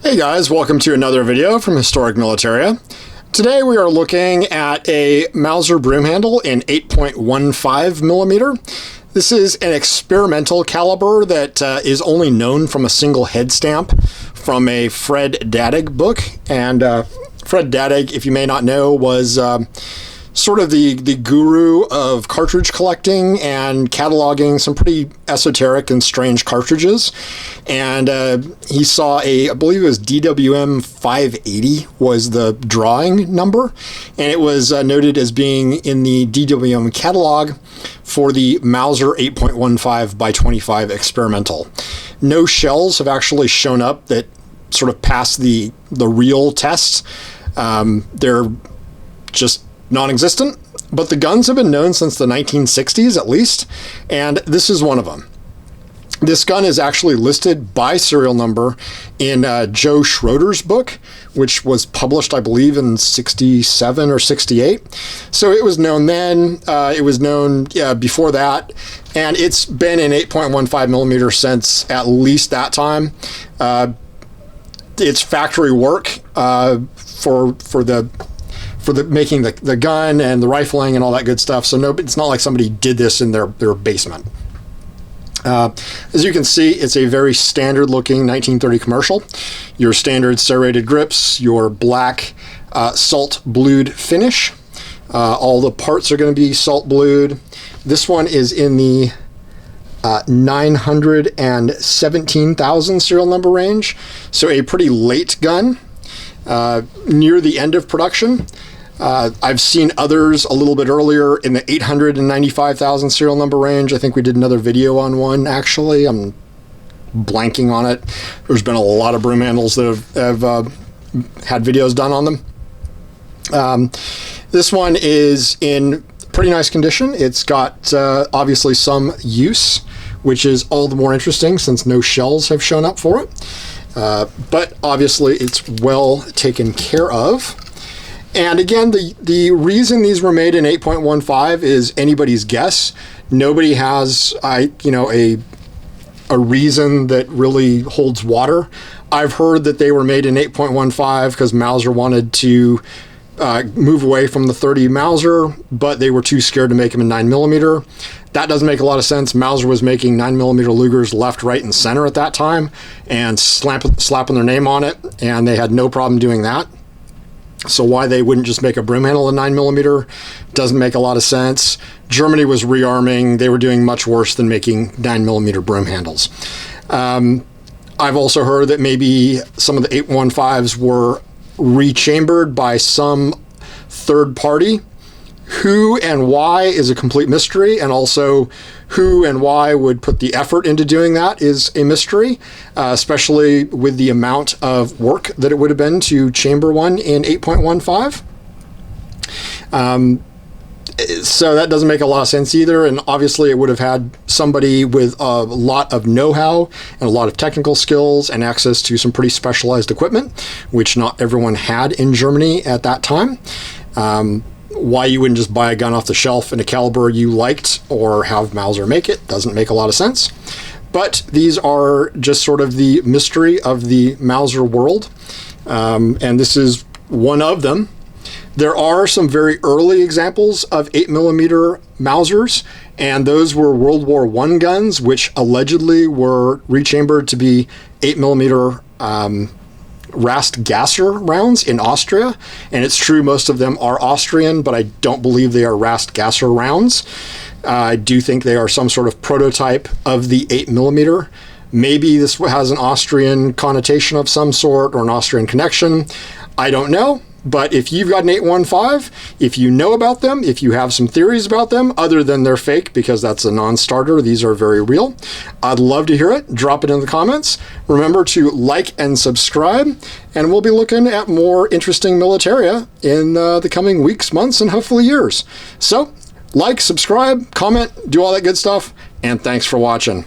Hey guys, welcome to another video from Historic Militaria. Today we are looking at a Mauser Broomhandle in 8.15 millimeter. This is an experimental caliber that is only known from a single head stamp from a Fred Dadig book. And Fred Dadig, if you may not know, was sort of the guru of cartridge collecting and cataloging some pretty esoteric and strange cartridges. And he saw I believe it was DWM 580 was the drawing number, and it was noted as being in the DWM catalog for the Mauser 8.15 by 25 experimental. No shells have actually shown up that sort of pass the real tests. They're just non-existent, but the guns have been known since the 1960s at least, and this is one of them. This gun is actually listed by serial number in Joe Schroeder's book, which was published, I believe, in 67 or 68. So it was known then, it was known before that, and it's been in 8.15 millimeter since at least that time. It's factory work for making the gun and the rifling and all that good stuff. So no, it's not like somebody did this in their basement. As you can see, it's a very standard looking 1930 commercial. Your standard serrated grips, your black salt blued finish. All the parts are going to be salt blued. This one is in the 917,000 serial number range. So a pretty late gun, near the end of production. I've seen others a little bit earlier in the 895,000 serial number range. I think we did another video on one, actually. I'm blanking on it. There's been a lot of broom handles that have had videos done on them. This one is in pretty nice condition. It's got obviously some use, which is all the more interesting since no shells have shown up for it. But obviously it's well taken care of. And again, the reason these were made in 8.15 is anybody's guess. Nobody has a reason that really holds water. I've heard that they were made in 8.15 because Mauser wanted to move away from the 30 Mauser, but they were too scared to make them in 9 millimeter. That doesn't make a lot of sense. Mauser was making 9 millimeter Lugers left, right, and center at that time and slapping their name on it, and they had no problem doing that. So why they wouldn't just make a broomhandle in 9 millimeter doesn't make a lot of sense. Germany was rearming. They were doing much worse than making 9 millimeter broomhandles. I've also heard that maybe some of the 815s were rechambered by some third party. Who and why is a complete mystery, and also who and why would put the effort into doing that is a mystery, especially with the amount of work that it would have been to chamber one in 8.15. So that doesn't make a lot of sense either, and obviously it would have had somebody with a lot of know-how and a lot of technical skills and access to some pretty specialized equipment, which not everyone had in Germany at that time. Why you wouldn't just buy a gun off the shelf in a caliber you liked or have Mauser make it doesn't make a lot of sense. But these are just sort of the mystery of the Mauser world, and this is one of them. There are some very early examples of 8 millimeter Mausers, and those were World War I guns, which allegedly were rechambered to be 8 millimeter Rast Gasser rounds in Austria, and it's true most of them are Austrian, but I don't believe they are Rast Gasser rounds. I do think they are some sort of prototype of the 8 millimeter. Maybe this has an Austrian connotation of some sort or an Austrian connection. I don't know. But if you've got an 815, if you know about them, if you have some theories about them, other than they're fake, because that's a non-starter, these are very real, I'd love to hear it. Drop it in the comments. Remember to like and subscribe, and we'll be looking at more interesting militaria in the coming weeks, months, and hopefully years. So, like, subscribe, comment, do all that good stuff, and thanks for watching.